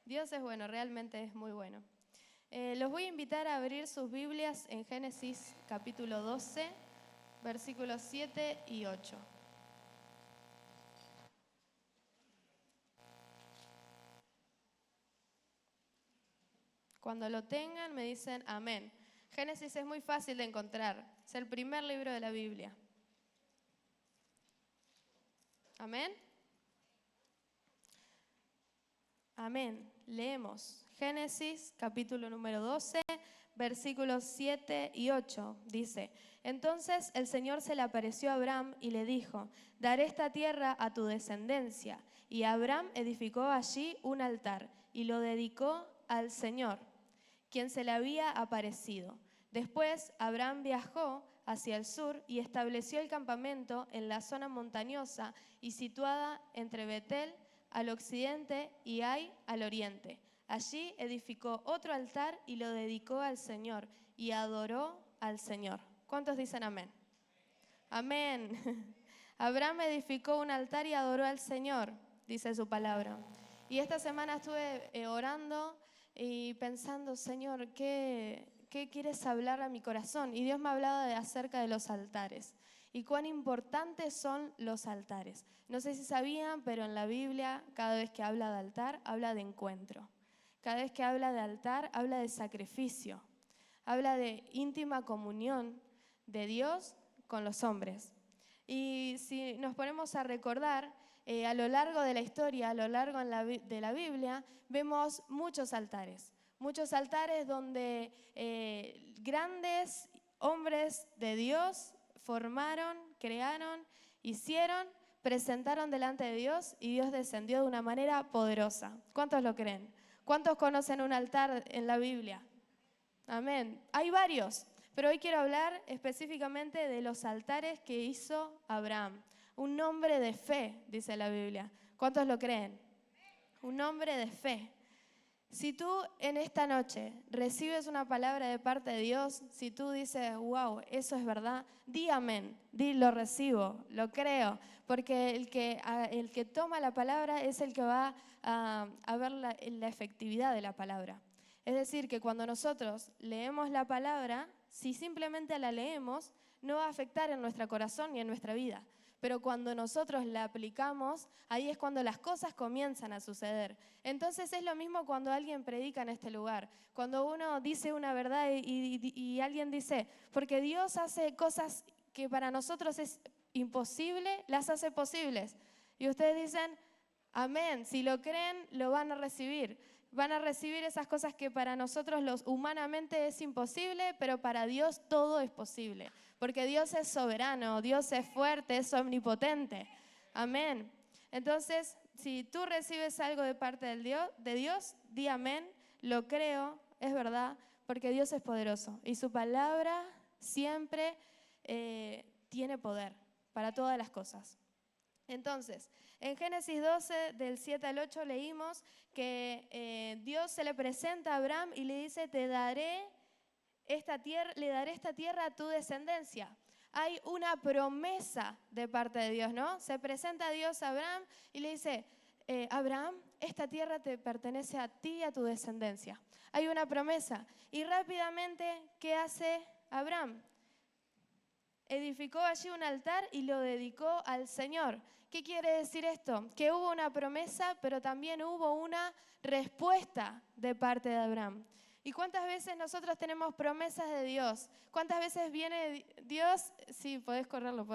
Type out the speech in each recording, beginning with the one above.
Dios es bueno, realmente es muy bueno. Los voy a invitar a abrir sus Biblias en Génesis capítulo 12, versículos 7 y 8. Cuando lo tengan me dicen amén. Génesis es muy fácil de encontrar, es el primer libro de la Biblia. Amén. Amén. Leemos Génesis capítulo número 12, versículos 7 y 8. Dice: Entonces el Señor se le apareció a Abraham y le dijo: Daré esta tierra a tu descendencia. Y Abraham edificó allí un altar y lo dedicó al Señor, quien se le había aparecido. Después Abraham viajó hacia el sur y estableció el campamento en la zona montañosa y situada entre Betel al occidente y Ai al oriente. Allí edificó otro altar y lo dedicó al Señor y adoró al Señor. ¿Cuántos dicen amén? Amén. Abraham edificó un altar y adoró al Señor, dice su palabra. Y esta semana estuve orando y pensando, Señor, ¿qué quieres hablar a mi corazón? Y Dios me hablaba acerca de los altares y cuán importantes son los altares. No sé si sabían, pero en la Biblia, cada vez que habla de altar, habla de encuentro. Cada vez que habla de altar, habla de sacrificio. Habla de íntima comunión de Dios con los hombres. Y si nos ponemos a recordar, a lo largo de la historia, a lo largo de la Biblia, vemos muchos altares donde grandes hombres de Dios formaron, crearon, hicieron, presentaron delante de Dios y Dios descendió de una manera poderosa. ¿Cuántos lo creen? ¿Cuántos conocen un altar en la Biblia? Amén. Hay varios, pero hoy quiero hablar específicamente de los altares que hizo Abraham. Un hombre de fe, dice la Biblia. ¿Cuántos lo creen? Un hombre de fe. Si tú en esta noche recibes una palabra de parte de Dios, si tú dices, wow, eso es verdad, di amén, di lo recibo, lo creo, porque el que toma la palabra es el que va a ver la efectividad de la palabra. Es decir, que cuando nosotros leemos la palabra, si simplemente la leemos, no va a afectar en nuestro corazón ni en nuestra vida. Pero cuando nosotros la aplicamos, ahí es cuando las cosas comienzan a suceder. Entonces es lo mismo cuando alguien predica en este lugar. Cuando uno dice una verdad y alguien dice, porque Dios hace cosas que para nosotros es imposible, las hace posibles. Y ustedes dicen, amén, si lo creen, lo van a recibir. Van a recibir esas cosas que para nosotros humanamente es imposible, pero para Dios todo es posible. Porque Dios es soberano, Dios es fuerte, es omnipotente. Amén. Entonces, si tú recibes algo de parte de Dios, di amén, lo creo, es verdad, porque Dios es poderoso. Y su palabra siempre tiene poder para todas las cosas. Entonces, en Génesis 12, del 7 al 8, leímos que Dios se le presenta a Abraham y le dice, le daré esta tierra a tu descendencia. Hay una promesa de parte de Dios, ¿no? Se presenta Dios a Abraham y le dice, Abraham, esta tierra te pertenece a ti y a tu descendencia. Hay una promesa. Y rápidamente, ¿qué hace Abraham? Edificó allí un altar y lo dedicó al Señor. ¿Qué quiere decir esto? Que hubo una promesa, pero también hubo una respuesta de parte de Abraham. ¿Y cuántas veces nosotros tenemos promesas de Dios? ¿Cuántas veces viene Dios? Sí, podés correrlo.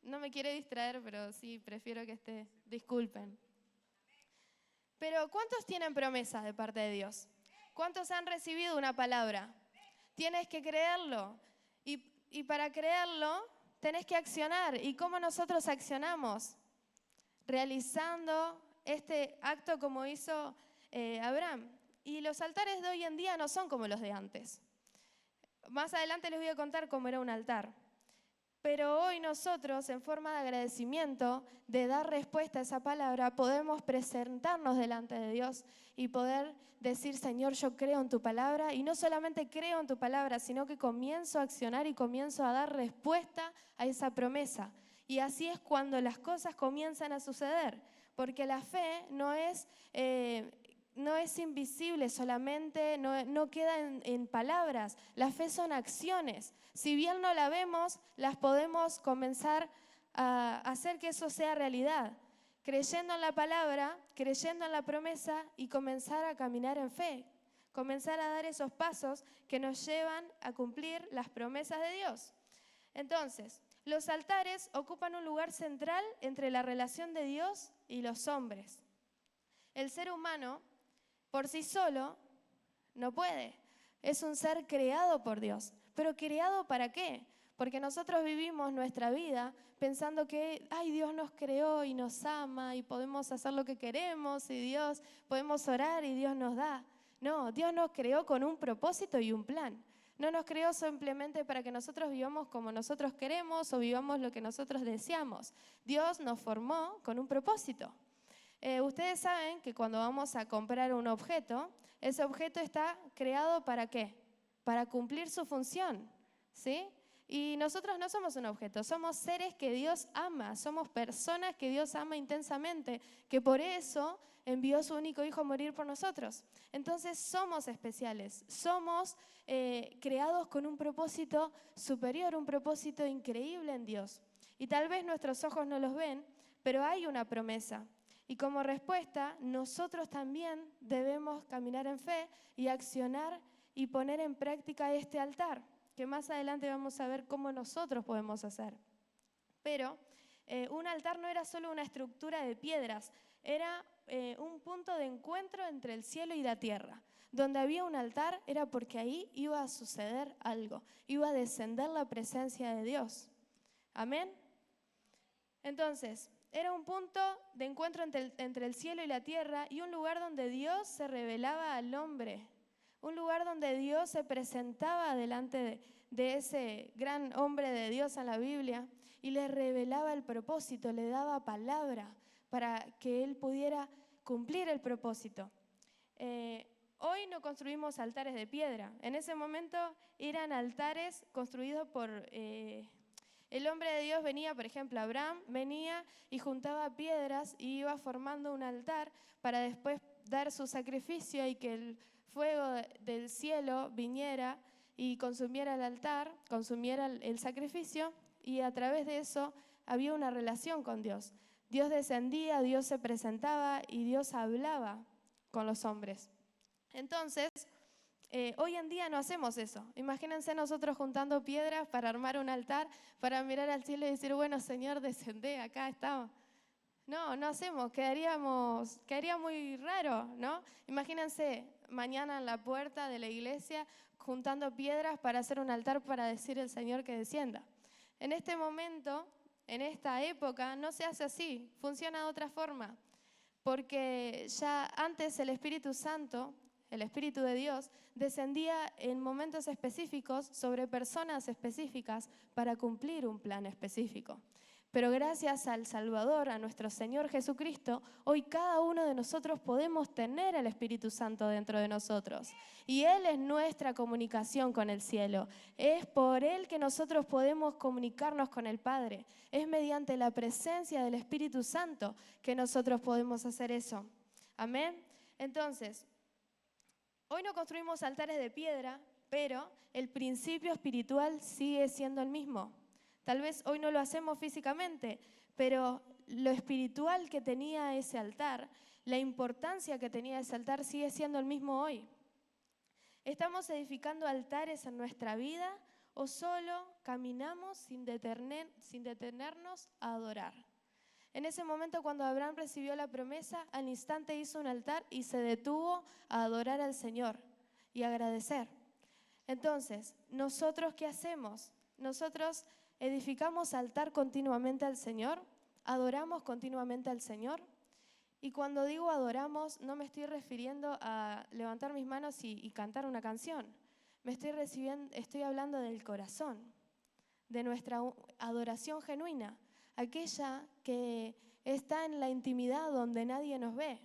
No me quiere distraer, pero sí, prefiero que esté. Disculpen. Pero ¿cuántos tienen promesas de parte de Dios? ¿Cuántos han recibido una palabra? Tienes que creerlo. Y para creerlo, tenés que accionar. ¿Y cómo nosotros accionamos? Realizando este acto como hizo Abraham. Y los altares de hoy en día no son como los de antes. Más adelante les voy a contar cómo era un altar. Pero hoy nosotros, en forma de agradecimiento, de dar respuesta a esa palabra, podemos presentarnos delante de Dios y poder decir, Señor, yo creo en tu palabra. Y no solamente creo en tu palabra, sino que comienzo a accionar y comienzo a dar respuesta a esa promesa. Y así es cuando las cosas comienzan a suceder. Porque la fe no es invisible solamente, no queda en palabras. La fe son acciones. Si bien no la vemos, las podemos comenzar a hacer que eso sea realidad. Creyendo en la palabra, creyendo en la promesa y comenzar a caminar en fe. Comenzar a dar esos pasos que nos llevan a cumplir las promesas de Dios. Entonces, los altares ocupan un lugar central entre la relación de Dios y los hombres. El ser humano, por sí solo, no puede. Es un ser creado por Dios. ¿Pero creado para qué? Porque nosotros vivimos nuestra vida pensando que, Dios nos creó y nos ama y podemos hacer lo que queremos y Dios, podemos orar y Dios nos da. No, Dios nos creó con un propósito y un plan. No nos creó simplemente para que nosotros vivamos como nosotros queremos o vivamos lo que nosotros deseamos. Dios nos formó con un propósito. Ustedes saben que cuando vamos a comprar un objeto, ese objeto está creado ¿para qué? Para cumplir su función, ¿sí? Y nosotros no somos un objeto, somos seres que Dios ama, somos personas que Dios ama intensamente, que por eso envió a su único hijo a morir por nosotros. Entonces somos especiales, somos creados con un propósito superior, un propósito increíble en Dios. Y tal vez nuestros ojos no los ven, pero hay una promesa. Y como respuesta, nosotros también debemos caminar en fe y accionar y poner en práctica este altar, que más adelante vamos a ver cómo nosotros podemos hacer. Pero un altar no era solo una estructura de piedras, era un punto de encuentro entre el cielo y la tierra. Donde había un altar era porque ahí iba a suceder algo, iba a descender la presencia de Dios. ¿Amén? Entonces, era un punto de encuentro entre el cielo y la tierra y un lugar donde Dios se revelaba al hombre. Un lugar donde Dios se presentaba delante de ese gran hombre de Dios en la Biblia y le revelaba el propósito, le daba palabra para que él pudiera cumplir el propósito. Hoy no construimos altares de piedra. En ese momento eran altares construidos por... el hombre de Dios venía, por ejemplo, Abraham venía y juntaba piedras y iba formando un altar para después dar su sacrificio y que el fuego del cielo viniera y consumiera el altar, consumiera el sacrificio, y a través de eso había una relación con Dios. Dios descendía, Dios se presentaba y Dios hablaba con los hombres. Entonces, hoy en día no hacemos eso. Imagínense nosotros juntando piedras para armar un altar, para mirar al cielo y decir, bueno, Señor, descendé, acá estamos. No hacemos, quedaría muy raro, ¿no? Imagínense mañana en la puerta de la iglesia juntando piedras para hacer un altar para decir al Señor que descienda. En este momento, en esta época, no se hace así, funciona de otra forma, porque ya antes el Espíritu Santo, el Espíritu de Dios, descendía en momentos específicos sobre personas específicas para cumplir un plan específico. Pero gracias al Salvador, a nuestro Señor Jesucristo, hoy cada uno de nosotros podemos tener el Espíritu Santo dentro de nosotros. Y Él es nuestra comunicación con el cielo. Es por Él que nosotros podemos comunicarnos con el Padre. Es mediante la presencia del Espíritu Santo que nosotros podemos hacer eso. Amén. Entonces, hoy no construimos altares de piedra, pero el principio espiritual sigue siendo el mismo. Tal vez hoy no lo hacemos físicamente, pero lo espiritual que tenía ese altar, la importancia que tenía ese altar sigue siendo el mismo hoy. ¿Estamos edificando altares en nuestra vida o solo caminamos sin detenernos a adorar? En ese momento, cuando Abraham recibió la promesa, al instante hizo un altar y se detuvo a adorar al Señor y agradecer. Entonces, ¿nosotros qué hacemos? Nosotros edificamos altar continuamente al Señor, adoramos continuamente al Señor. Y cuando digo adoramos, no me estoy refiriendo a levantar mis manos y cantar una canción. Estoy hablando del corazón, de nuestra adoración genuina, aquella que está en la intimidad donde nadie nos ve.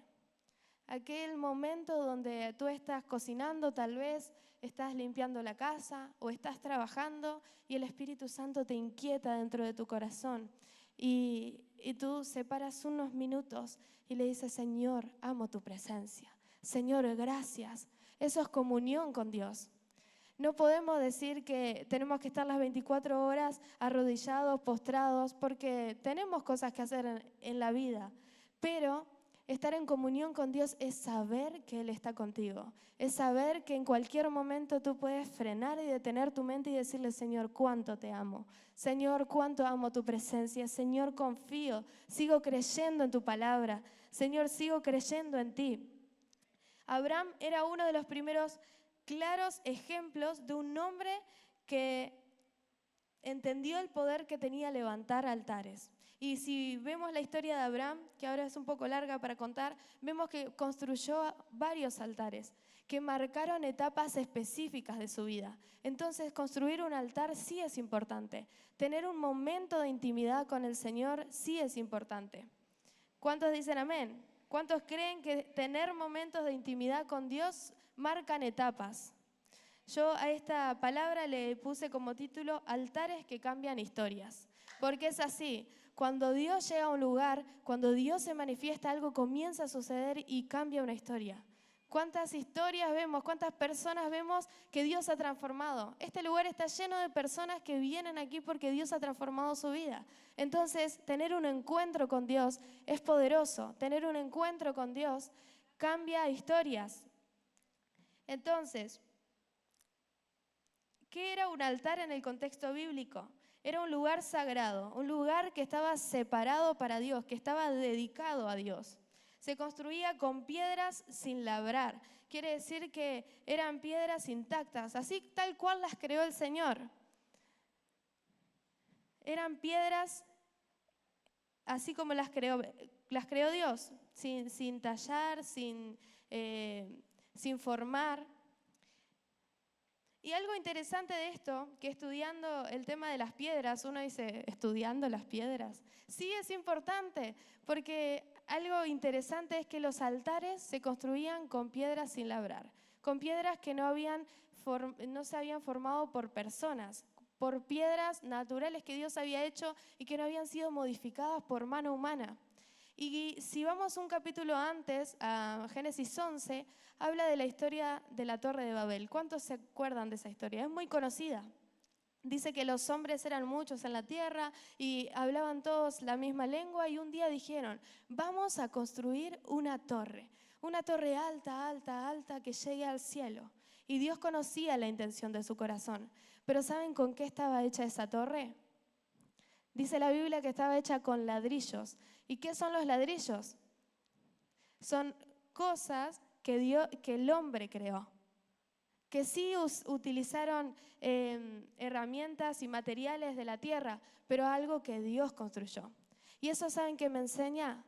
Aquel momento donde tú estás cocinando, tal vez estás limpiando la casa o estás trabajando y el Espíritu Santo te inquieta dentro de tu corazón. y tú separas unos minutos y le dices, Señor, amo tu presencia. Señor, gracias. Eso es comunión con Dios. No podemos decir que tenemos que estar las 24 horas arrodillados, postrados, porque tenemos cosas que hacer en la vida. Pero estar en comunión con Dios es saber que Él está contigo. Es saber que en cualquier momento tú puedes frenar y detener tu mente y decirle, Señor, cuánto te amo. Señor, cuánto amo tu presencia. Señor, confío. Sigo creyendo en tu palabra. Señor, sigo creyendo en ti. Abraham era uno de los primeros claros ejemplos de un hombre que entendió el poder que tenía levantar altares. Y si vemos la historia de Abraham, que ahora es un poco larga para contar, vemos que construyó varios altares que marcaron etapas específicas de su vida. Entonces, construir un altar sí es importante. Tener un momento de intimidad con el Señor sí es importante. ¿Cuántos dicen amén? ¿Cuántos creen que tener momentos de intimidad con Dios marcan etapas? Yo a esta palabra le puse como título altares que cambian historias. Porque es así, cuando Dios llega a un lugar, cuando Dios se manifiesta, algo comienza a suceder y cambia una historia. ¿Cuántas historias vemos? ¿Cuántas personas vemos que Dios ha transformado? Este lugar está lleno de personas que vienen aquí porque Dios ha transformado su vida. Entonces, tener un encuentro con Dios es poderoso. Tener un encuentro con Dios cambia historias. Entonces, ¿qué era un altar en el contexto bíblico? Era un lugar sagrado, un lugar que estaba separado para Dios, que estaba dedicado a Dios. Se construía con piedras sin labrar. Quiere decir que eran piedras intactas, así tal cual las creó el Señor. Eran piedras así como las creó Dios, sin tallar, sin formar. Y algo interesante de esto, que estudiando el tema de las piedras, uno dice, ¿estudiando las piedras? Sí, es importante, porque algo interesante es que los altares se construían con piedras sin labrar, con piedras que no se habían formado por personas, por piedras naturales que Dios había hecho y que no habían sido modificadas por mano humana. Y si vamos un capítulo antes, a Génesis 11, habla de la historia de la Torre de Babel. ¿Cuántos se acuerdan de esa historia? Es muy conocida. Dice que los hombres eran muchos en la tierra y hablaban todos la misma lengua y un día dijeron, vamos a construir una torre alta, alta, alta que llegue al cielo. Y Dios conocía la intención de su corazón. Pero ¿saben con qué estaba hecha esa torre? Dice la Biblia que estaba hecha con ladrillos. ¿Y qué son los ladrillos? Son cosas que el hombre creó, que sí utilizaron herramientas y materiales de la tierra, pero algo que Dios construyó. Y eso, ¿saben qué me enseña?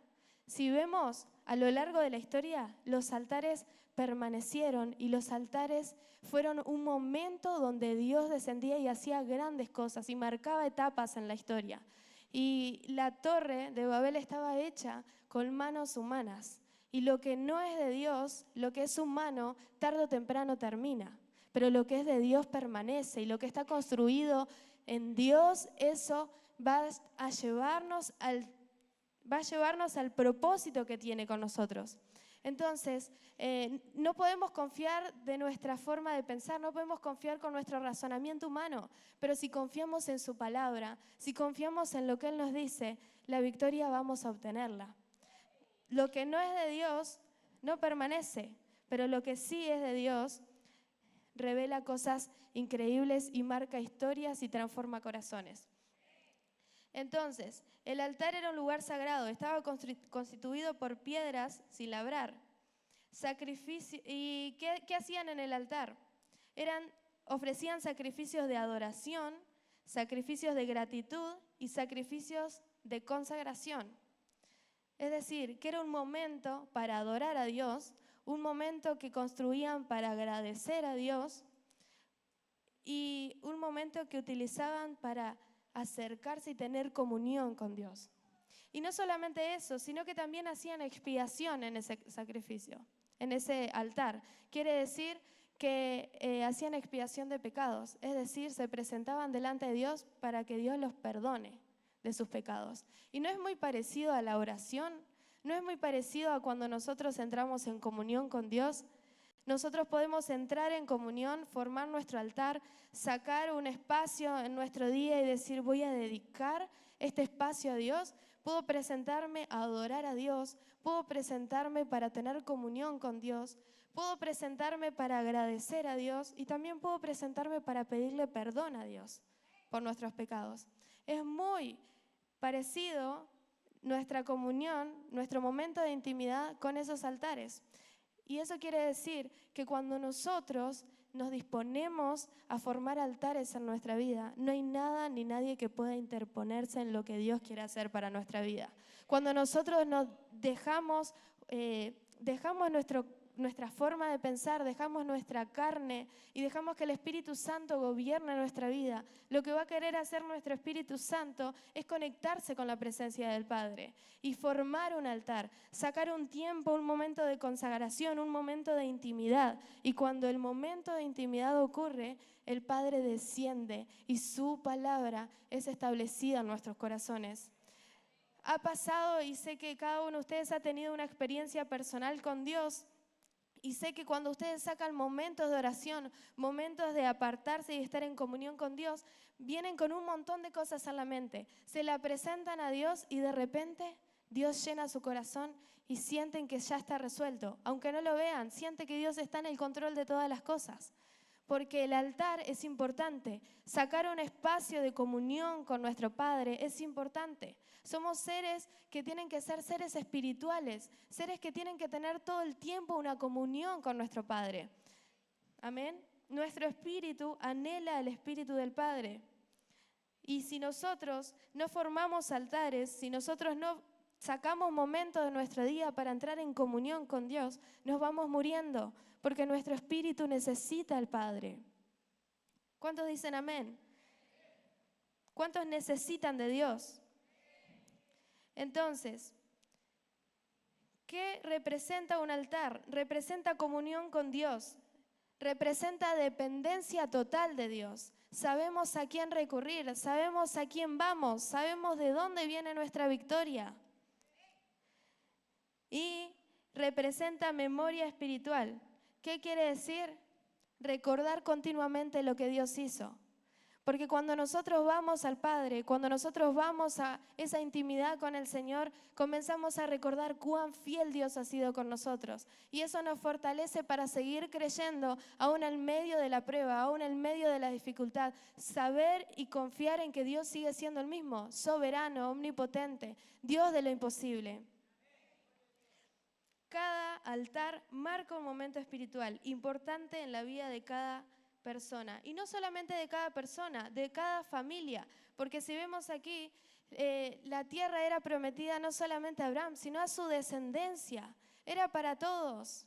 Si vemos a lo largo de la historia, los altares permanecieron y los altares fueron un momento donde Dios descendía y hacía grandes cosas y marcaba etapas en la historia. Y la torre de Babel estaba hecha con manos humanas. Y lo que no es de Dios, lo que es humano, tarde o temprano termina. Pero lo que es de Dios permanece y lo que está construido en Dios, eso va a llevarnos al propósito que tiene con nosotros. Entonces, no podemos confiar de nuestra forma de pensar, no podemos confiar con nuestro razonamiento humano, pero si confiamos en su palabra, si confiamos en lo que Él nos dice, la victoria vamos a obtenerla. Lo que no es de Dios no permanece, pero lo que sí es de Dios revela cosas increíbles y marca historias y transforma corazones. Entonces, el altar era un lugar sagrado, estaba constituido por piedras sin labrar. ¿Y qué hacían en el altar? Ofrecían sacrificios de adoración, sacrificios de gratitud y sacrificios de consagración. Es decir, que era un momento para adorar a Dios, un momento que construían para agradecer a Dios y un momento que utilizaban para acercarse y tener comunión con Dios. Y no solamente eso, sino que también hacían expiación en ese sacrificio, en ese altar. Quiere decir que hacían expiación de pecados, es decir, se presentaban delante de Dios para que Dios los perdone de sus pecados. Y no es muy parecido a la oración, no es muy parecido a cuando nosotros entramos en comunión con Dios. Nosotros podemos entrar en comunión, formar nuestro altar, sacar un espacio en nuestro día y decir, voy a dedicar este espacio a Dios. Puedo presentarme a adorar a Dios, puedo presentarme para tener comunión con Dios, puedo presentarme para agradecer a Dios y también puedo presentarme para pedirle perdón a Dios por nuestros pecados. Es muy parecido nuestra comunión, nuestro momento de intimidad con esos altares. Y eso quiere decir que cuando nosotros nos disponemos a formar altares en nuestra vida, no hay nada ni nadie que pueda interponerse en lo que Dios quiere hacer para nuestra vida. Cuando nosotros nos dejamos nuestra forma de pensar, dejamos nuestra carne y dejamos que el Espíritu Santo gobierne nuestra vida, lo que va a querer hacer nuestro Espíritu Santo es conectarse con la presencia del Padre y formar un altar, sacar un tiempo, un momento de consagración, un momento de intimidad. Y cuando el momento de intimidad ocurre, el Padre desciende y su palabra es establecida en nuestros corazones. Ha pasado, y sé que cada uno de ustedes ha tenido una experiencia personal con Dios, y sé que cuando ustedes sacan momentos de oración, momentos de apartarse y estar en comunión con Dios, vienen con un montón de cosas a la mente. Se la presentan a Dios y de repente Dios llena su corazón y sienten que ya está resuelto. Aunque no lo vean, sienten que Dios está en el control de todas las cosas. Porque el altar es importante. Sacar un espacio de comunión con nuestro Padre es importante. Somos seres que tienen que ser seres espirituales, seres que tienen que tener todo el tiempo una comunión con nuestro Padre. Amén. Nuestro espíritu anhela el espíritu del Padre. Y si nosotros no formamos altares, si nosotros no sacamos momentos de nuestro día para entrar en comunión con Dios, nos vamos muriendo, porque nuestro espíritu necesita al Padre. ¿Cuántos dicen amén? ¿Cuántos necesitan de Dios? Entonces, ¿qué representa un altar? Representa comunión con Dios, representa dependencia total de Dios. Sabemos a quién recurrir, sabemos a quién vamos, sabemos de dónde viene nuestra victoria. Y representa memoria espiritual. ¿Qué quiere decir? Recordar continuamente lo que Dios hizo. Porque cuando nosotros vamos al Padre, cuando nosotros vamos a esa intimidad con el Señor, comenzamos a recordar cuán fiel Dios ha sido con nosotros. Y eso nos fortalece para seguir creyendo, aún en medio de la prueba, aún en medio de la dificultad. Saber y confiar en que Dios sigue siendo el mismo, soberano, omnipotente, Dios de lo imposible. Cada altar marca un momento espiritual importante en la vida de cada persona. Y no solamente de cada persona, de cada familia. Porque si vemos aquí, la tierra era prometida no solamente a Abraham, sino a su descendencia. Era para todos.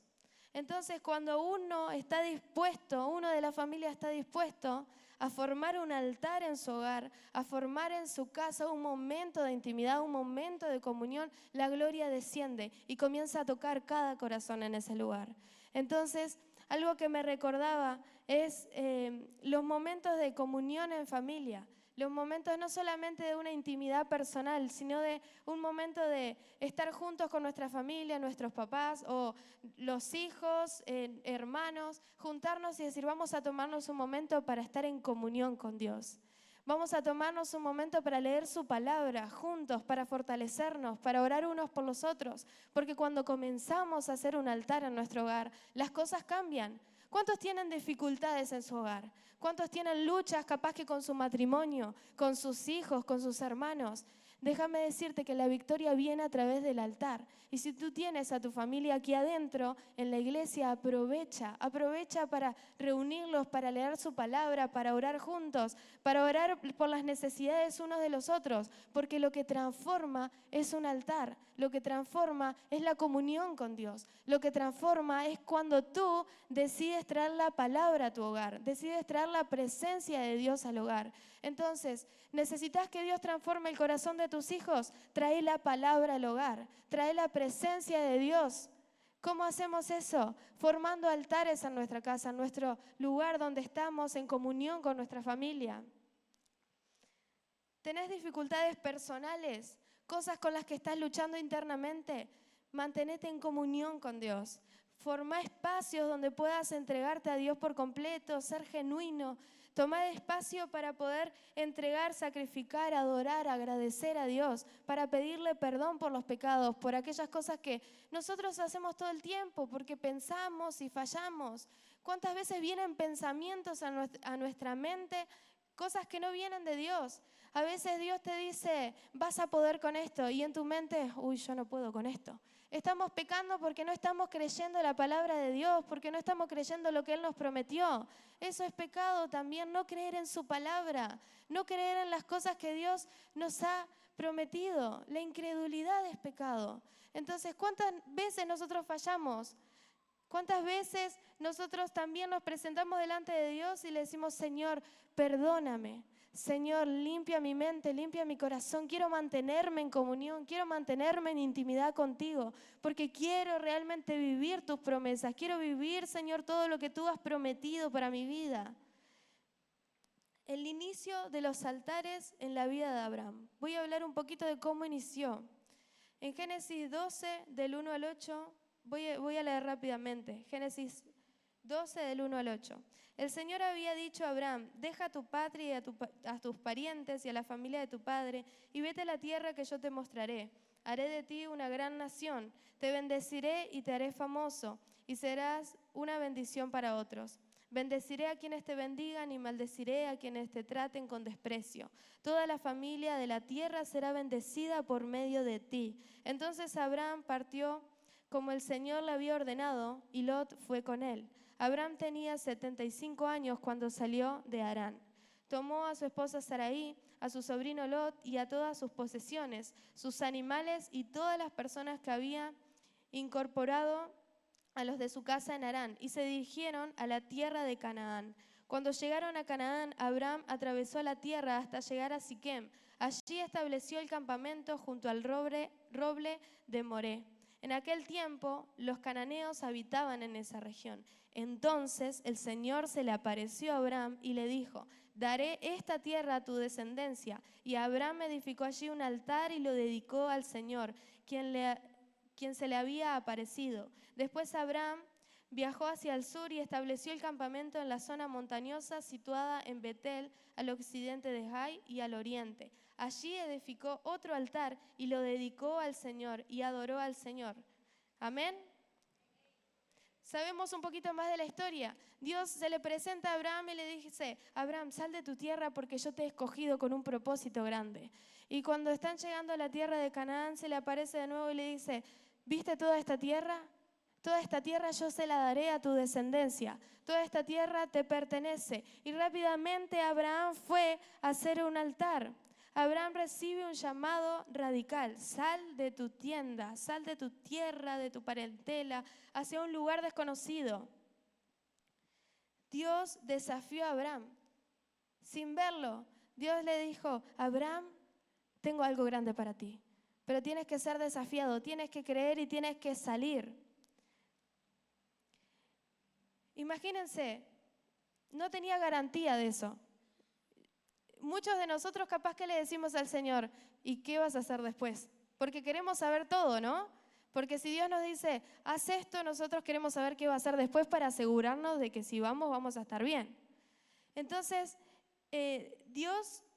Entonces, cuando uno está dispuesto, uno de la familia está dispuesto a formar un altar en su hogar, a formar en su casa un momento de intimidad, un momento de comunión, la gloria desciende y comienza a tocar cada corazón en ese lugar. Entonces, algo que me recordaba es los momentos de comunión en familia. Los momentos no solamente de una intimidad personal, sino de un momento de estar juntos con nuestra familia, nuestros papás o los hijos, hermanos, juntarnos y decir, vamos a tomarnos un momento para estar en comunión con Dios. Vamos a tomarnos un momento para leer su palabra juntos, para fortalecernos, para orar unos por los otros. Porque cuando comenzamos a hacer un altar en nuestro hogar, las cosas cambian. ¿Cuántos tienen dificultades en su hogar? ¿Cuántos tienen luchas capaz que con su matrimonio, con sus hijos, con sus hermanos? Déjame decirte que la victoria viene a través del altar. Y si tú tienes a tu familia aquí adentro, en la iglesia, aprovecha para reunirlos, para leer su palabra, para orar juntos, para orar por las necesidades unos de los otros, porque lo que transforma es un altar, lo que transforma es la comunión con Dios, lo que transforma es cuando tú decides traer la palabra a tu hogar, decides traer la presencia de Dios al hogar. Entonces, ¿necesitas que Dios transforme el corazón de tus hijos? Trae la palabra al hogar, trae la presencia de Dios. ¿Cómo hacemos eso? Formando altares en nuestra casa, en nuestro lugar donde estamos en comunión con nuestra familia. ¿Tenés dificultades personales? ¿Cosas con las que estás luchando internamente? Mantenete en comunión con Dios. Forma espacios donde puedas entregarte a Dios por completo, ser genuino. Toma espacio para poder entregar, sacrificar, adorar, agradecer a Dios, para pedirle perdón por los pecados, por aquellas cosas que nosotros hacemos todo el tiempo, porque pensamos y fallamos. ¿Cuántas veces vienen pensamientos a nuestra mente, cosas que no vienen de Dios? A veces Dios te dice, vas a poder con esto, y en tu mente, uy, yo no puedo con esto. Estamos pecando porque no estamos creyendo la palabra de Dios, porque no estamos creyendo lo que Él nos prometió. Eso es pecado también, no creer en su palabra, no creer en las cosas que Dios nos ha prometido. La incredulidad es pecado. Entonces, ¿cuántas veces nosotros fallamos? ¿Cuántas veces nosotros también nos presentamos delante de Dios y le decimos, Señor, perdóname? Señor, limpia mi mente, limpia mi corazón. Quiero mantenerme en comunión, quiero mantenerme en intimidad contigo, porque quiero realmente vivir tus promesas. Quiero vivir, Señor, todo lo que tú has prometido para mi vida. El inicio de los altares en la vida de Abraham. Voy a hablar un poquito de cómo inició. En Génesis 12, del 1 al 8, voy a leer rápidamente. Génesis 12, del 1 al 8. El Señor había dicho a Abraham, deja a tu patria y a tus parientes y a la familia de tu padre y vete a la tierra que yo te mostraré. Haré de ti una gran nación, te bendeciré y te haré famoso y serás una bendición para otros. Bendeciré a quienes te bendigan y maldeciré a quienes te traten con desprecio. Toda la familia de la tierra será bendecida por medio de ti. Entonces Abraham partió como el Señor le había ordenado y Lot fue con él. Abraham tenía 75 años cuando salió de Harán. Tomó a su esposa Sarai, a su sobrino Lot y a todas sus posesiones, sus animales y todas las personas que había incorporado a los de su casa en Harán, y se dirigieron a la tierra de Canaán. Cuando llegaron a Canaán, Abraham atravesó la tierra hasta llegar a Siquem. Allí estableció el campamento junto al roble de Moré. En aquel tiempo, los cananeos habitaban en esa región. Entonces el Señor se le apareció a Abraham y le dijo, daré esta tierra a tu descendencia. Y Abraham edificó allí un altar y lo dedicó al Señor, quien se le había aparecido. Después Abraham viajó hacia el sur y estableció el campamento en la zona montañosa situada en Betel, al occidente de Jai y al oriente. Allí edificó otro altar y lo dedicó al Señor y adoró al Señor. Amén. Sabemos un poquito más de la historia. Dios se le presenta a Abraham y le dice, Abraham, sal de tu tierra porque yo te he escogido con un propósito grande. Y cuando están llegando a la tierra de Canaán, se le aparece de nuevo y le dice, ¿viste toda esta tierra? Toda esta tierra yo se la daré a tu descendencia. Toda esta tierra te pertenece. Y rápidamente Abraham fue a hacer un altar. Abraham recibe un llamado radical. Sal de tu tienda, sal de tu tierra, de tu parentela, hacia un lugar desconocido. Dios desafió a Abraham. Sin verlo, Dios le dijo, Abraham, tengo algo grande para ti. Pero tienes que ser desafiado, tienes que creer y tienes que salir. Imagínense, no tenía garantía de eso. Muchos de nosotros capaz que le decimos al Señor, ¿y qué vas a hacer después? Porque queremos saber todo, ¿no? Porque si Dios nos dice, haz esto, nosotros queremos saber qué va a hacer después para asegurarnos de que si vamos a estar bien. Entonces,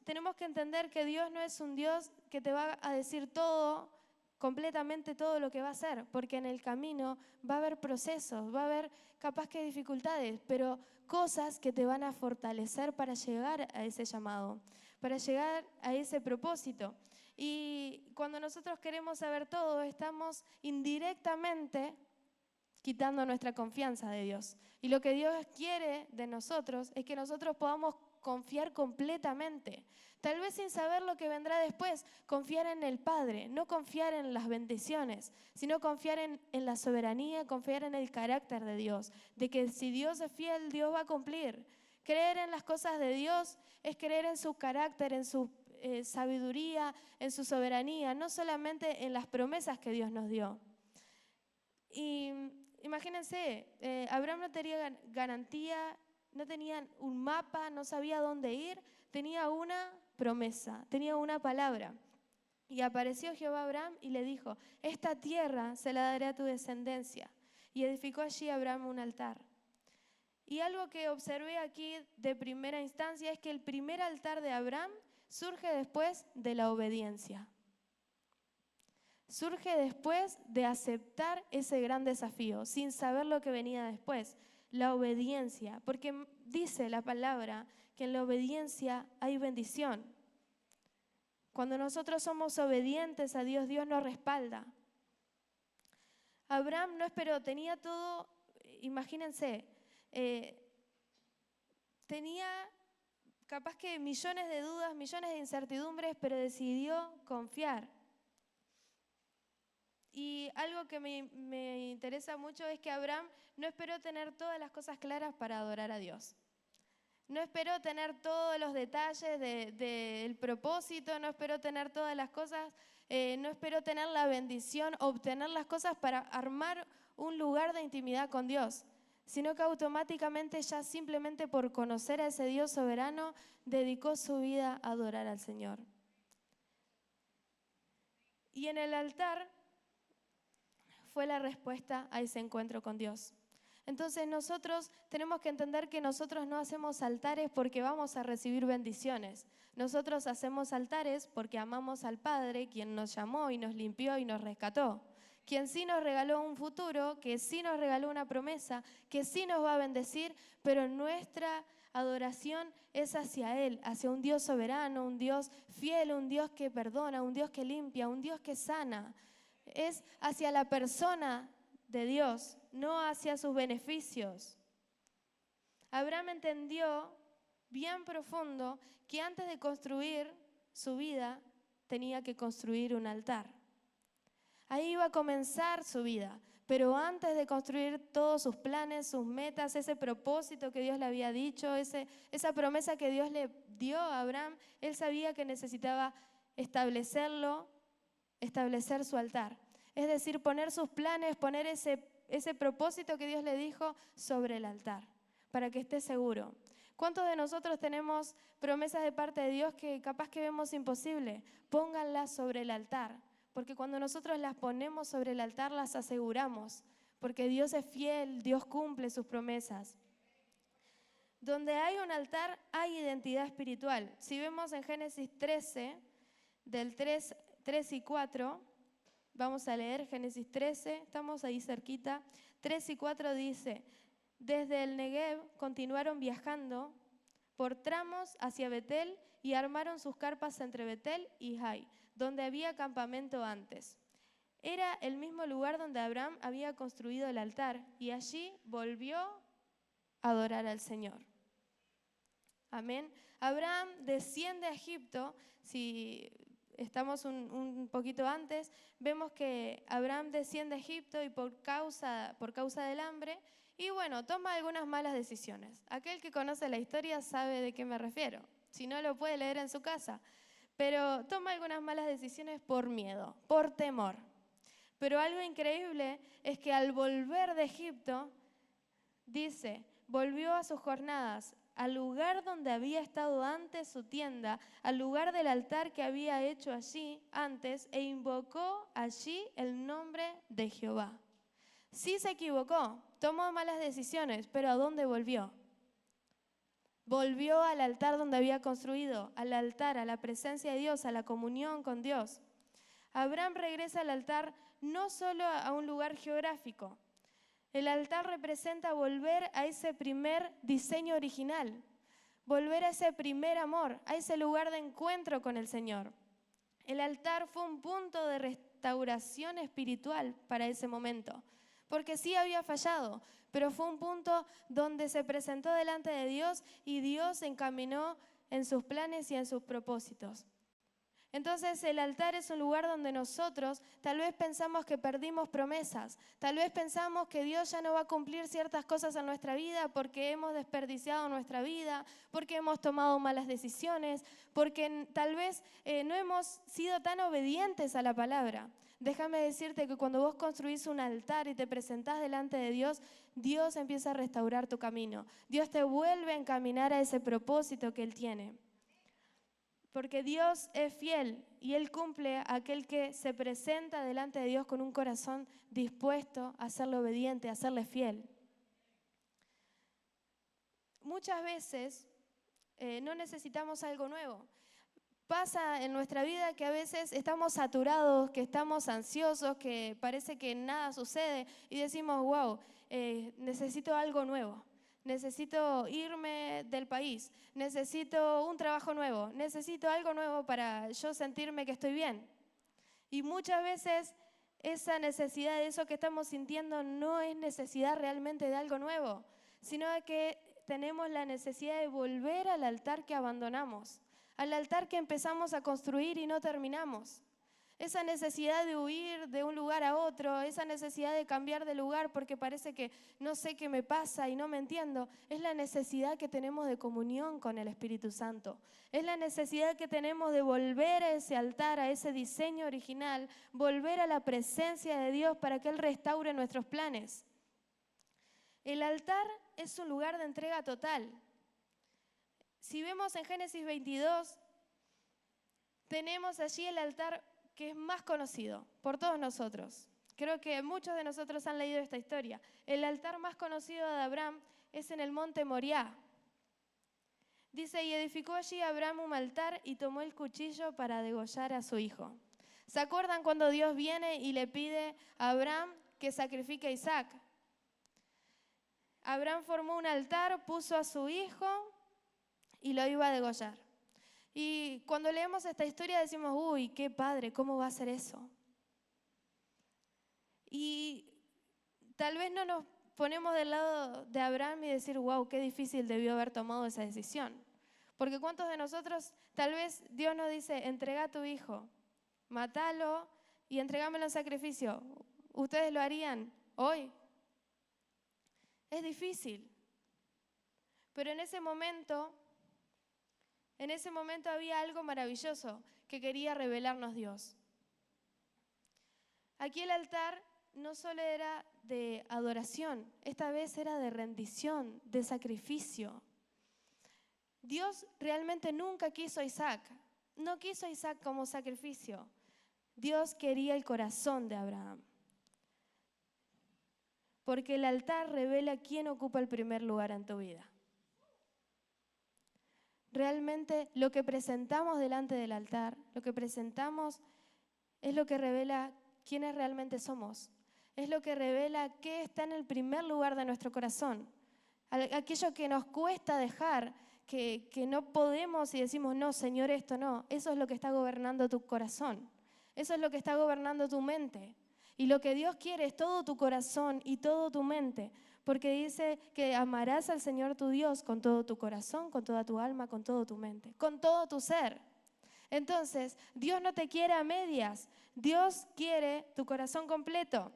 tenemos que entender que Dios no es un Dios que te va a decir todo, completamente todo lo que va a hacer, porque en el camino va a haber procesos, va a haber capaz que dificultades, pero cosas que te van a fortalecer para llegar a ese llamado, para llegar a ese propósito. Y cuando nosotros queremos saber todo, estamos indirectamente quitando nuestra confianza de Dios. Y lo que Dios quiere de nosotros es que nosotros podamos confiar completamente. Tal vez sin saber lo que vendrá después, confiar en el Padre, no confiar en las bendiciones, sino confiar en la soberanía, confiar en el carácter de Dios, de que si Dios es fiel, Dios va a cumplir. Creer en las cosas de Dios es creer en su carácter, en su sabiduría, en su soberanía, no solamente en las promesas que Dios nos dio. Y imagínense, Abraham no tenía garantía, no tenía un mapa, no sabía dónde ir, tenía una promesa, tenía una palabra. Y apareció Jehová a Abraham y le dijo, esta tierra se la daré a tu descendencia. Y edificó allí Abraham un altar. Y algo que observé aquí de primera instancia es que el primer altar de Abraham surge después de la obediencia. Surge después de aceptar ese gran desafío, sin saber lo que venía después, la obediencia. Porque dice la palabra que en la obediencia hay bendición. Cuando nosotros somos obedientes a Dios, Dios nos respalda. Abraham no esperó, tenía todo, imagínense, tenía capaz que millones de dudas, millones de incertidumbres, pero decidió confiar. Y algo que me interesa mucho es que Abraham no esperó tener todas las cosas claras para adorar a Dios. No esperó tener todos los detalles del propósito, no esperó tener todas las cosas, no esperó tener la bendición, obtener las cosas para armar un lugar de intimidad con Dios, sino que automáticamente ya simplemente por conocer a ese Dios soberano, dedicó su vida a adorar al Señor. Y en el altar fue la respuesta a ese encuentro con Dios. Entonces nosotros tenemos que entender que nosotros no hacemos altares porque vamos a recibir bendiciones. Nosotros hacemos altares porque amamos al Padre, quien nos llamó y nos limpió y nos rescató. Quien sí nos regaló un futuro, que sí nos regaló una promesa, que sí nos va a bendecir, pero nuestra adoración es hacia Él, hacia un Dios soberano, un Dios fiel, un Dios que perdona, un Dios que limpia, un Dios que sana. Es hacia la persona de Dios, no hacia sus beneficios. Abraham entendió bien profundo que antes de construir su vida tenía que construir un altar. Ahí iba a comenzar su vida, pero antes de construir todos sus planes, sus metas, ese propósito que Dios le había dicho, esa promesa que Dios le dio a Abraham, él sabía que necesitaba establecerlo, establecer su altar. Es decir, poner sus planes, poner ese propósito que Dios le dijo sobre el altar, para que esté seguro. ¿Cuántos de nosotros tenemos promesas de parte de Dios que capaz que vemos imposible? Pónganlas sobre el altar, porque cuando nosotros las ponemos sobre el altar las aseguramos, porque Dios es fiel, Dios cumple sus promesas. Donde hay un altar hay identidad espiritual. Si vemos en Génesis 13, del 3 y 4, vamos a leer Génesis 13, estamos ahí cerquita. 3 y 4 dice, desde el Negev continuaron viajando por tramos hacia Betel y armaron sus carpas entre Betel y Jai, donde había campamento antes. Era el mismo lugar donde Abraham había construido el altar y allí volvió a adorar al Señor. Amén. Abraham desciende a Egipto. Si estamos un poquito antes, vemos que Abraham desciende a Egipto y por causa del hambre, y bueno, toma algunas malas decisiones. Aquel que conoce la historia sabe de qué me refiero. Si no, lo puede leer en su casa. Pero toma algunas malas decisiones por miedo, por temor. Pero algo increíble es que al volver de Egipto, dice, volvió a sus jornadas, al lugar donde había estado antes su tienda, al lugar del altar que había hecho allí antes, e invocó allí el nombre de Jehová. Sí se equivocó, tomó malas decisiones, pero ¿a dónde volvió? Volvió al altar donde había construido, al altar, a la presencia de Dios, a la comunión con Dios. Abraham regresa al altar no solo a un lugar geográfico. El altar representa volver a ese primer diseño original, volver a ese primer amor, a ese lugar de encuentro con el Señor. El altar fue un punto de restauración espiritual para ese momento, porque sí había fallado, pero fue un punto donde se presentó delante de Dios y Dios se encaminó en sus planes y en sus propósitos. Entonces el altar es un lugar donde nosotros tal vez pensamos que perdimos promesas, tal vez pensamos que Dios ya no va a cumplir ciertas cosas en nuestra vida porque hemos desperdiciado nuestra vida, porque hemos tomado malas decisiones, porque tal vez no hemos sido tan obedientes a la palabra. Déjame decirte que cuando vos construís un altar y te presentás delante de Dios, Dios empieza a restaurar tu camino. Dios te vuelve a encaminar a ese propósito que Él tiene. Porque Dios es fiel y Él cumple a aquel que se presenta delante de Dios con un corazón dispuesto a serle obediente, a serle fiel. Muchas veces no necesitamos algo nuevo. Pasa en nuestra vida que a veces estamos saturados, que estamos ansiosos, que parece que nada sucede y decimos, wow, necesito algo nuevo. Necesito irme del país, necesito un trabajo nuevo, necesito algo nuevo para yo sentirme que estoy bien. Y muchas veces esa necesidad de eso que estamos sintiendo no es necesidad realmente de algo nuevo, sino de que tenemos la necesidad de volver al altar que abandonamos, al altar que empezamos a construir y no terminamos. Esa necesidad de huir de un lugar a otro, esa necesidad de cambiar de lugar porque parece que no sé qué me pasa y no me entiendo, es la necesidad que tenemos de comunión con el Espíritu Santo. Es la necesidad que tenemos de volver a ese altar, a ese diseño original, volver a la presencia de Dios para que Él restaure nuestros planes. El altar es un lugar de entrega total. Si vemos en Génesis 22, tenemos allí el altar que es más conocido por todos nosotros. Creo que muchos de nosotros han leído esta historia. El altar más conocido de Abraham es en el monte Moriah. Dice, y edificó allí Abraham un altar y tomó el cuchillo para degollar a su hijo. ¿Se acuerdan cuando Dios viene y le pide a Abraham que sacrifique a Isaac? Abraham formó un altar, puso a su hijo y lo iba a degollar. Y cuando leemos esta historia decimos, uy, qué padre, ¿cómo va a ser eso? Y tal vez no nos ponemos del lado de Abraham y decir, wow, qué difícil debió haber tomado esa decisión. Porque ¿cuántos de nosotros, tal vez Dios nos dice, entrega a tu hijo, mátalo y entregámelo en sacrificio? ¿Ustedes lo harían hoy? Es difícil. Pero en ese momento había algo maravilloso que quería revelarnos Dios. Aquí el altar no solo era de adoración, esta vez era de rendición, de sacrificio. Dios realmente nunca quiso a Isaac, no quiso a Isaac como sacrificio. Dios quería el corazón de Abraham. Porque el altar revela quién ocupa el primer lugar en tu vida. Realmente lo que presentamos delante del altar, lo que presentamos es lo que revela quiénes realmente somos. Es lo que revela qué está en el primer lugar de nuestro corazón. Aquello que nos cuesta dejar, que no podemos y decimos, no, Señor, esto no. Eso es lo que está gobernando tu corazón. Eso es lo que está gobernando tu mente. Y lo que Dios quiere es todo tu corazón y todo tu mente. Porque dice que amarás al Señor tu Dios con todo tu corazón, con toda tu alma, con todo tu mente, con todo tu ser. Entonces, Dios no te quiere a medias. Dios quiere tu corazón completo.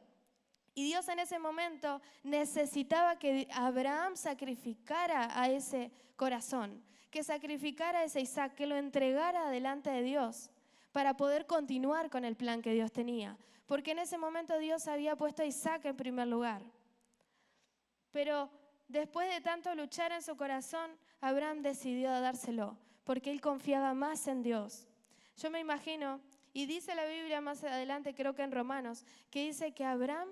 Y Dios en ese momento necesitaba que Abraham sacrificara a ese corazón, que sacrificara a ese Isaac, que lo entregara delante de Dios para poder continuar con el plan que Dios tenía. Porque en ese momento Dios había puesto a Isaac en primer lugar. Pero después de tanto luchar en su corazón, Abraham decidió dárselo, porque él confiaba más en Dios. Yo me imagino, y dice la Biblia más adelante, creo que en Romanos, que dice que Abraham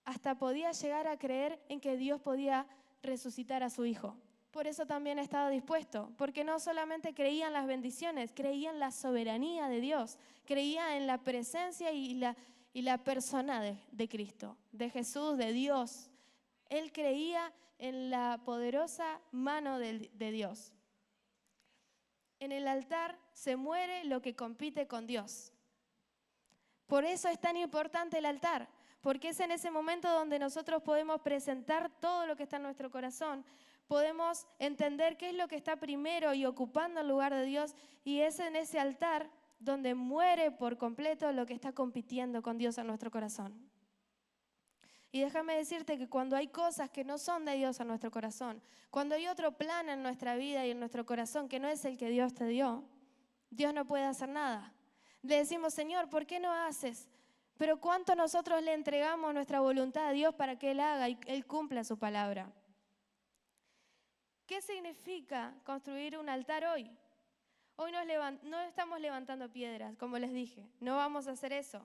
hasta podía llegar a creer en que Dios podía resucitar a su hijo. Por eso también estaba dispuesto, porque no solamente creía en las bendiciones, creía en la soberanía de Dios, creía en la presencia y la persona de Cristo, de Jesús, de Dios. Él creía en la poderosa mano de Dios. En el altar se muere lo que compite con Dios. Por eso es tan importante el altar, porque es en ese momento donde nosotros podemos presentar todo lo que está en nuestro corazón, podemos entender qué es lo que está primero y ocupando el lugar de Dios, y es en ese altar donde muere por completo lo que está compitiendo con Dios en nuestro corazón. Y déjame decirte que cuando hay cosas que no son de Dios en nuestro corazón, cuando hay otro plan en nuestra vida y en nuestro corazón que no es el que Dios te dio, Dios no puede hacer nada. Le decimos, Señor, ¿por qué no haces? Pero ¿cuánto nosotros le entregamos nuestra voluntad a Dios para que Él haga y Él cumpla su palabra? ¿Qué significa construir un altar hoy? Hoy no estamos levantando piedras, como les dije. No vamos a hacer eso.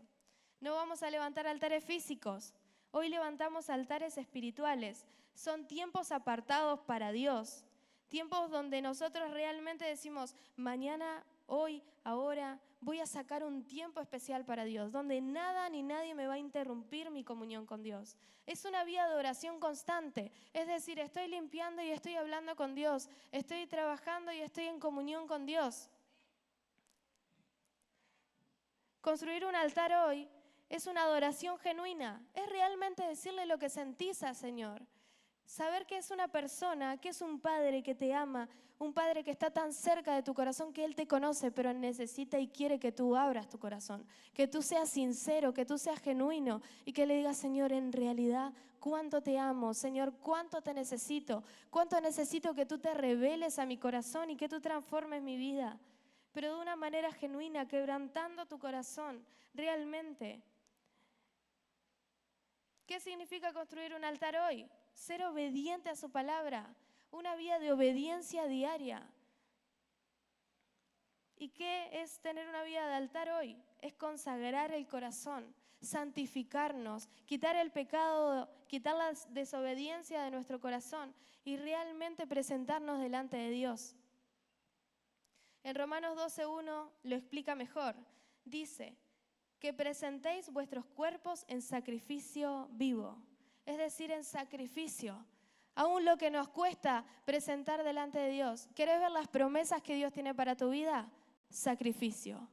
No vamos a levantar altares físicos. Hoy levantamos altares espirituales. Son tiempos apartados para Dios. Tiempos donde nosotros realmente decimos, mañana, hoy, ahora, voy a sacar un tiempo especial para Dios, donde nada ni nadie me va a interrumpir mi comunión con Dios. Es una vida de oración constante. Es decir, estoy limpiando y estoy hablando con Dios. Estoy trabajando y estoy en comunión con Dios. Construir un altar hoy es una adoración genuina. Es realmente decirle lo que sentís al Señor. Saber que es una persona, que es un padre que te ama, un padre que está tan cerca de tu corazón que Él te conoce, pero necesita y quiere que tú abras tu corazón, que tú seas sincero, que tú seas genuino y que le digas, Señor, en realidad, cuánto te amo, Señor, cuánto te necesito, cuánto necesito que tú te reveles a mi corazón y que tú transformes mi vida, pero de una manera genuina, quebrantando tu corazón, realmente. ¿Qué significa construir un altar hoy? Ser obediente a su palabra, una vida de obediencia diaria. ¿Y qué es tener una vida de altar hoy? Es consagrar el corazón, santificarnos, quitar el pecado, quitar la desobediencia de nuestro corazón y realmente presentarnos delante de Dios. En Romanos 12:1 lo explica mejor. Dice, que presentéis vuestros cuerpos en sacrificio vivo. Es decir, en sacrificio. Aún lo que nos cuesta presentar delante de Dios. ¿Querés ver las promesas que Dios tiene para tu vida? Sacrificio.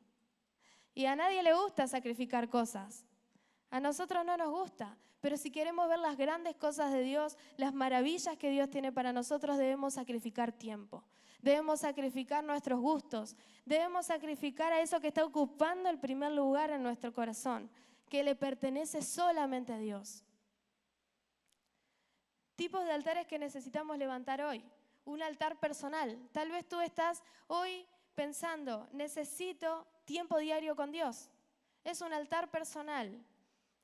Y a nadie le gusta sacrificar cosas. A nosotros no nos gusta. Pero si queremos ver las grandes cosas de Dios, las maravillas que Dios tiene para nosotros, debemos sacrificar tiempo. Debemos sacrificar nuestros gustos. Debemos sacrificar a eso que está ocupando el primer lugar en nuestro corazón, que le pertenece solamente a Dios. Tipos de altares que necesitamos levantar hoy. Un altar personal. Tal vez tú estás hoy pensando, necesito tiempo diario con Dios. Es un altar personal.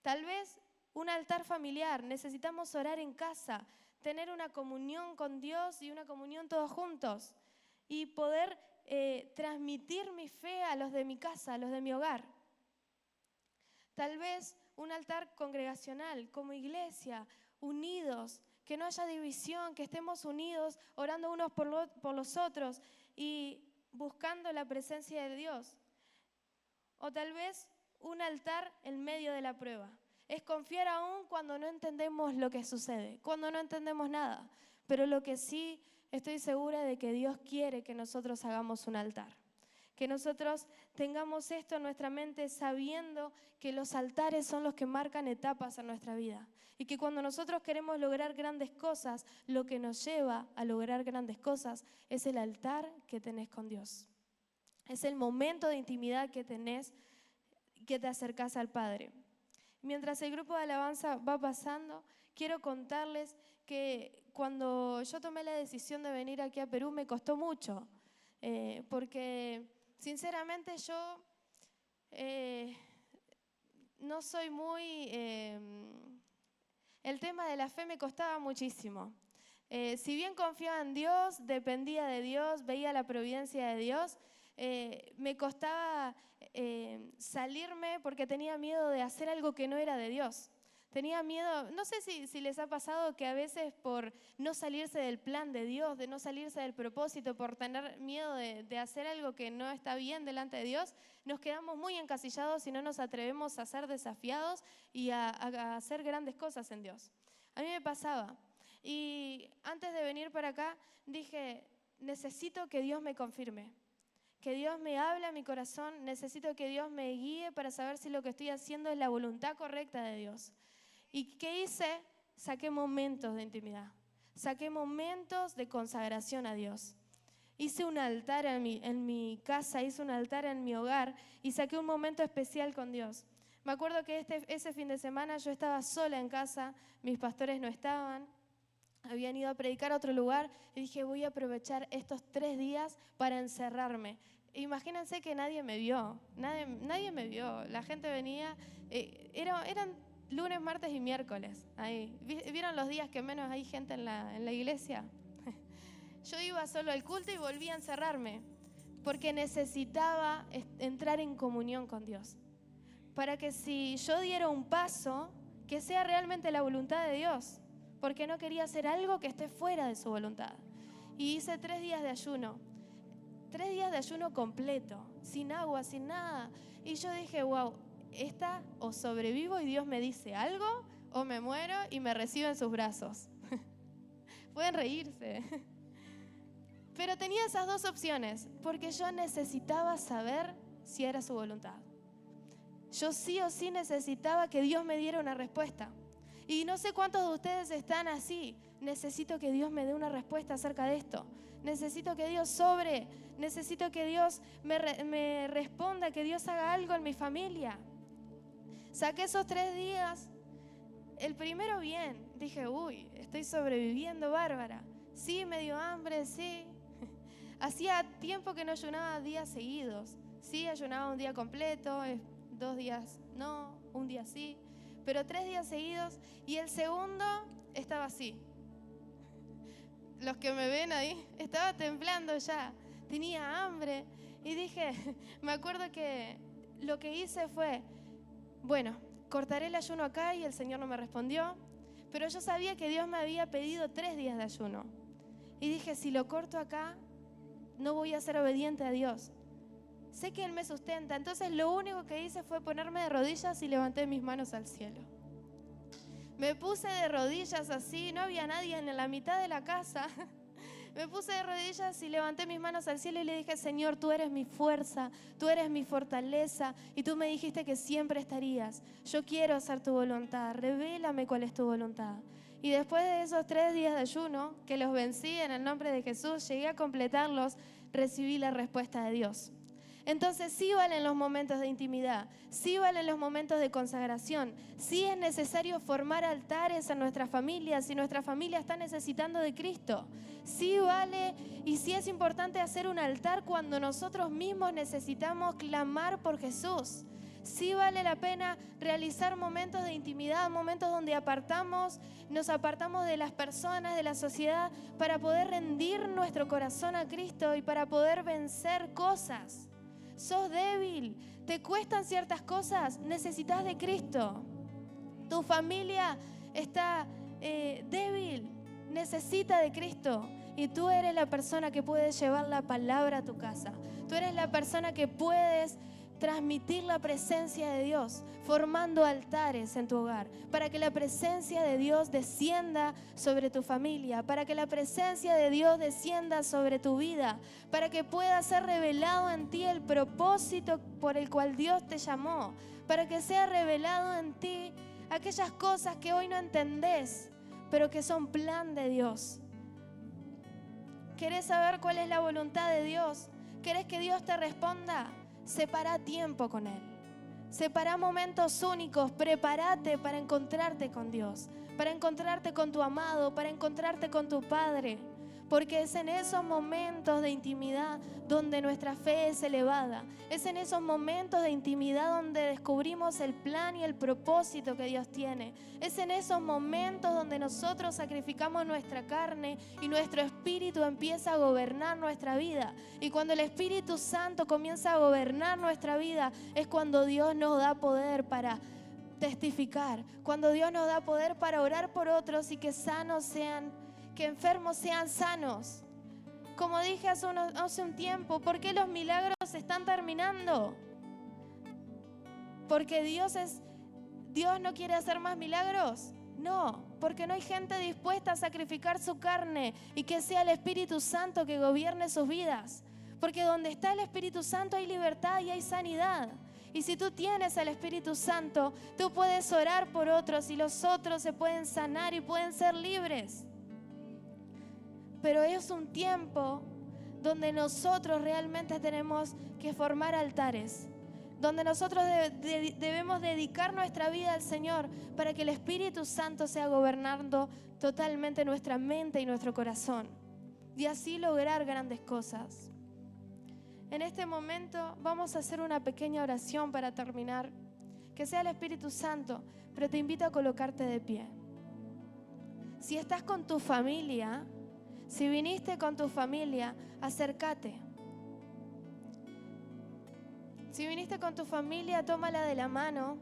Tal vez un altar familiar. Necesitamos orar en casa, tener una comunión con Dios y una comunión todos juntos. Y poder transmitir mi fe a los de mi casa, a los de mi hogar. Tal vez un altar congregacional, como iglesia, unidos, que no haya división, que estemos unidos, orando unos por los otros y buscando la presencia de Dios. O tal vez un altar en medio de la prueba. Es confiar aún cuando no entendemos lo que sucede, cuando no entendemos nada. Pero lo que sí estoy segura de que Dios quiere que nosotros hagamos un altar. Que nosotros tengamos esto en nuestra mente sabiendo que los altares son los que marcan etapas en nuestra vida. Y que cuando nosotros queremos lograr grandes cosas, lo que nos lleva a lograr grandes cosas es el altar que tenés con Dios. Es el momento de intimidad que tenés, que te acercás al Padre. Mientras el grupo de alabanza va pasando, quiero contarles que cuando yo tomé la decisión de venir aquí a Perú me costó mucho, porque sinceramente yo no soy muy... el tema de la fe me costaba muchísimo. Si bien confiaba en Dios, dependía de Dios, veía la providencia de Dios, me costaba salirme porque tenía miedo de hacer algo que no era de Dios. Tenía miedo, no sé si les ha pasado que a veces por no salirse del plan de Dios, de no salirse del propósito, por tener miedo de hacer algo que no está bien delante de Dios, nos quedamos muy encasillados y no nos atrevemos a ser desafiados y a hacer grandes cosas en Dios. A mí me pasaba. Y antes de venir para acá dije, necesito que Dios me confirme. Que Dios me hable a mi corazón, necesito que Dios me guíe para saber si lo que estoy haciendo es la voluntad correcta de Dios. ¿Y qué hice? Saqué momentos de intimidad, saqué momentos de consagración a Dios. Hice un altar en mi casa, hice un altar en mi hogar y saqué un momento especial con Dios. Me acuerdo que ese fin de semana yo estaba sola en casa, mis pastores no estaban. Habían ido a predicar a otro lugar y dije, voy a aprovechar estos 3 días para encerrarme. Imagínense que nadie me vio, nadie me vio. La gente venía, eran lunes, martes y miércoles. Ahí. ¿Vieron los días que menos hay gente en la iglesia? Yo iba solo al culto y volví a encerrarme. porque necesitaba entrar en comunión con Dios. Para que si yo diera un paso, que sea realmente la voluntad de Dios, porque no quería hacer algo que esté fuera de su voluntad. Y hice 3 días de ayuno, 3 días de ayuno completo, sin agua, sin nada. Y yo dije, wow, o sobrevivo y Dios me dice algo, o me muero y me recibe en sus brazos. Pueden reírse. Pero tenía esas 2 opciones, porque yo necesitaba saber si era su voluntad. Yo sí o sí necesitaba que Dios me diera una respuesta. Y no sé cuántos de ustedes están así. Necesito que Dios me dé una respuesta acerca de esto. Necesito que Dios sobre. Necesito que Dios me responda, que Dios haga algo en mi familia. Saqué esos 3 días. El primero bien. Dije, uy, estoy sobreviviendo bárbara. Sí, me dio hambre, sí. Hacía tiempo que no ayunaba días seguidos. Sí, ayunaba un día completo, 2 días no, un día sí, pero 3 días seguidos, y el segundo estaba así. Los que me ven ahí, estaba temblando ya, tenía hambre, y dije, me acuerdo que lo que hice fue, bueno, cortaré el ayuno acá, y el Señor no me respondió, pero yo sabía que Dios me había pedido 3 días de ayuno, y dije, si lo corto acá, no voy a ser obediente a Dios. Sé que Él me sustenta, entonces lo único que hice fue ponerme de rodillas y levanté mis manos al cielo. Me puse de rodillas así, no había nadie en la mitad de la casa. Me puse de rodillas y levanté mis manos al cielo y le dije, Señor, tú eres mi fuerza, tú eres mi fortaleza y tú me dijiste que siempre estarías. Yo quiero hacer tu voluntad, revélame cuál es tu voluntad. Y después de esos 3 días de ayuno, que los vencí en el nombre de Jesús, llegué a completarlos, recibí la respuesta de Dios. Entonces sí valen los momentos de intimidad, sí valen los momentos de consagración, sí es necesario formar altares en nuestras familias si nuestra familia está necesitando de Cristo. Sí vale y sí es importante hacer un altar cuando nosotros mismos necesitamos clamar por Jesús. Sí vale la pena realizar momentos de intimidad, momentos donde nos apartamos de las personas, de la sociedad, para poder rendir nuestro corazón a Cristo y para poder vencer cosas. Sos débil, te cuestan ciertas cosas, necesitas de Cristo. Tu familia está débil, necesita de Cristo. Y tú eres la persona que puede llevar la palabra a tu casa. Tú eres la persona que puedes transmitir la presencia de Dios, formando altares en tu hogar, para que la presencia de Dios descienda sobre tu familia, para que la presencia de Dios descienda sobre tu vida, para que pueda ser revelado en ti el propósito por el cual Dios te llamó, para que sea revelado en ti aquellas cosas que hoy no entendés, pero que son plan de Dios. ¿Querés saber cuál es la voluntad de Dios? ¿Querés que Dios te responda? Separa tiempo con Él. Separa momentos únicos. Prepárate para encontrarte con Dios, para encontrarte con tu amado, para encontrarte con tu Padre. Porque es en esos momentos de intimidad donde nuestra fe es elevada. Es en esos momentos de intimidad donde descubrimos el plan y el propósito que Dios tiene. Es en esos momentos donde nosotros sacrificamos nuestra carne y nuestro espíritu empieza a gobernar nuestra vida. Y cuando el Espíritu Santo comienza a gobernar nuestra vida, es cuando Dios nos da poder para testificar. Cuando Dios nos da poder para orar por otros y que enfermos sean sanos. Como dije hace un tiempo, ¿por qué los milagros se están terminando? ¿Porque Dios no quiere hacer más milagros? No, porque no hay gente dispuesta a sacrificar su carne y que sea el Espíritu Santo que gobierne sus vidas. Porque donde está el Espíritu Santo hay libertad y hay sanidad. Y si tú tienes al Espíritu Santo, tú puedes orar por otros y los otros se pueden sanar y pueden ser libres. Pero es un tiempo donde nosotros realmente tenemos que formar altares, donde nosotros debemos dedicar nuestra vida al Señor para que el Espíritu Santo sea gobernando totalmente nuestra mente y nuestro corazón y así lograr grandes cosas. En este momento vamos a hacer una pequeña oración para terminar, que sea el Espíritu Santo, pero te invito a colocarte de pie. Si estás con tu familia, si viniste con tu familia, acércate. Si viniste con tu familia, tómala de la mano,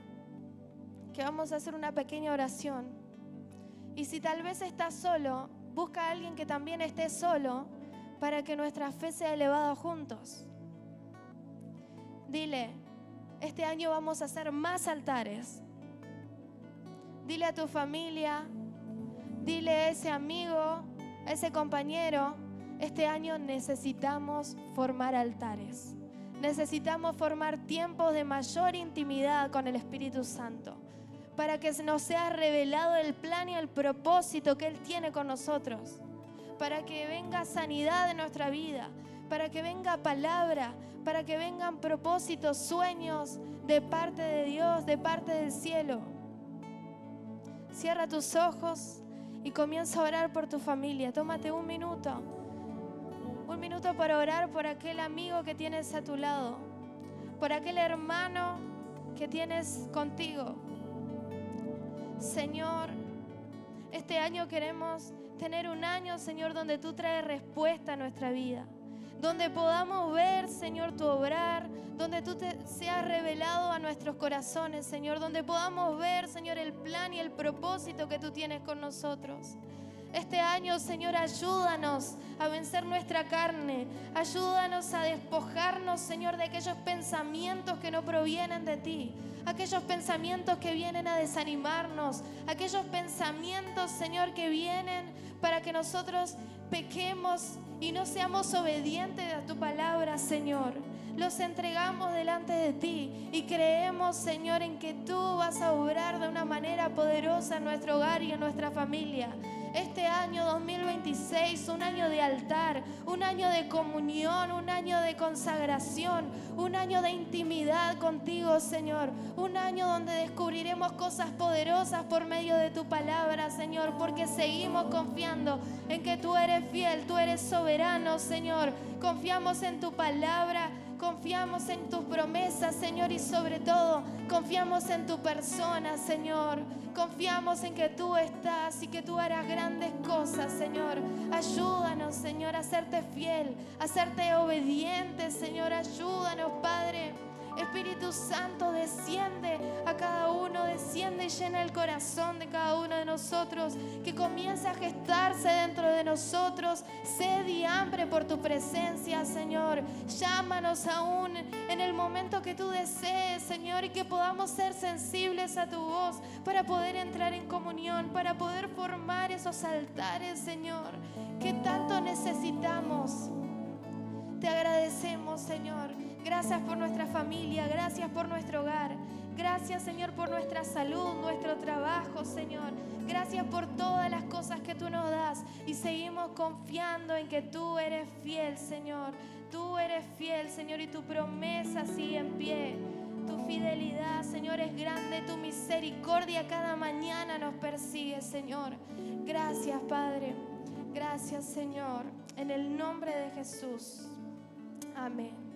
que vamos a hacer una pequeña oración. Y si tal vez estás solo, busca a alguien que también esté solo para que nuestra fe sea elevada juntos. Dile, este año vamos a hacer más altares. Dile a tu familia, dile a ese amigo, a ese compañero, este año necesitamos formar altares. Necesitamos formar tiempos de mayor intimidad con el Espíritu Santo, para que nos sea revelado el plan y el propósito que Él tiene con nosotros, para que venga sanidad en nuestra vida, para que venga palabra, para que vengan propósitos, sueños de parte de Dios, de parte del cielo. Cierra tus ojos y comienza a orar por tu familia. Tómate un minuto para orar por aquel amigo que tienes a tu lado, por aquel hermano que tienes contigo. Señor, este año queremos tener un año, Señor, donde tú traes respuesta a nuestra vida, donde podamos ver, Señor, tu obrar, donde tú te seas revelado a nuestros corazones, Señor, donde podamos ver, Señor, el plan y el propósito que tú tienes con nosotros. Este año, Señor, ayúdanos a vencer nuestra carne. Ayúdanos a despojarnos, Señor, de aquellos pensamientos que no provienen de ti. Aquellos pensamientos que vienen a desanimarnos. Aquellos pensamientos, Señor, que vienen para que nosotros pequemos y no seamos obedientes a tu palabra, Señor. Los entregamos delante de ti y creemos, Señor, en que tú vas a obrar de una manera poderosa en nuestro hogar y en nuestra familia. Este año 2026, un año de altar, un año de comunión, un año de consagración, un año de intimidad contigo, Señor. Un año donde descubriremos cosas poderosas por medio de tu palabra, Señor, porque seguimos confiando en que tú eres fiel, tú eres soberano, Señor. Confiamos en tu palabra, confiamos en tus promesas, Señor, y sobre todo confiamos en tu persona, Señor. Confiamos en que tú estás y que tú harás grandes cosas, Señor. Ayúdanos, Señor, a serte fiel, a serte obediente, Señor. Ayúdanos, Padre. Espíritu Santo, desciende a cada uno, desciende y llena el corazón de cada uno de nosotros, que comience a gestarse dentro de nosotros sed y hambre por tu presencia, Señor. Llámanos aún en el momento que tú desees, Señor, y que podamos ser sensibles a tu voz para poder entrar en comunión, para poder formar esos altares, Señor, que tanto necesitamos. Te agradecemos, Señor. Gracias por nuestra familia, gracias por nuestro hogar. Gracias, Señor, por nuestra salud, nuestro trabajo, Señor. Gracias por todas las cosas que tú nos das. Y seguimos confiando en que tú eres fiel, Señor. Tú eres fiel, Señor, y tu promesa sigue en pie. Tu fidelidad, Señor, es grande. Tu misericordia cada mañana nos persigue, Señor. Gracias, Padre. Gracias, Señor. En el nombre de Jesús. Amén.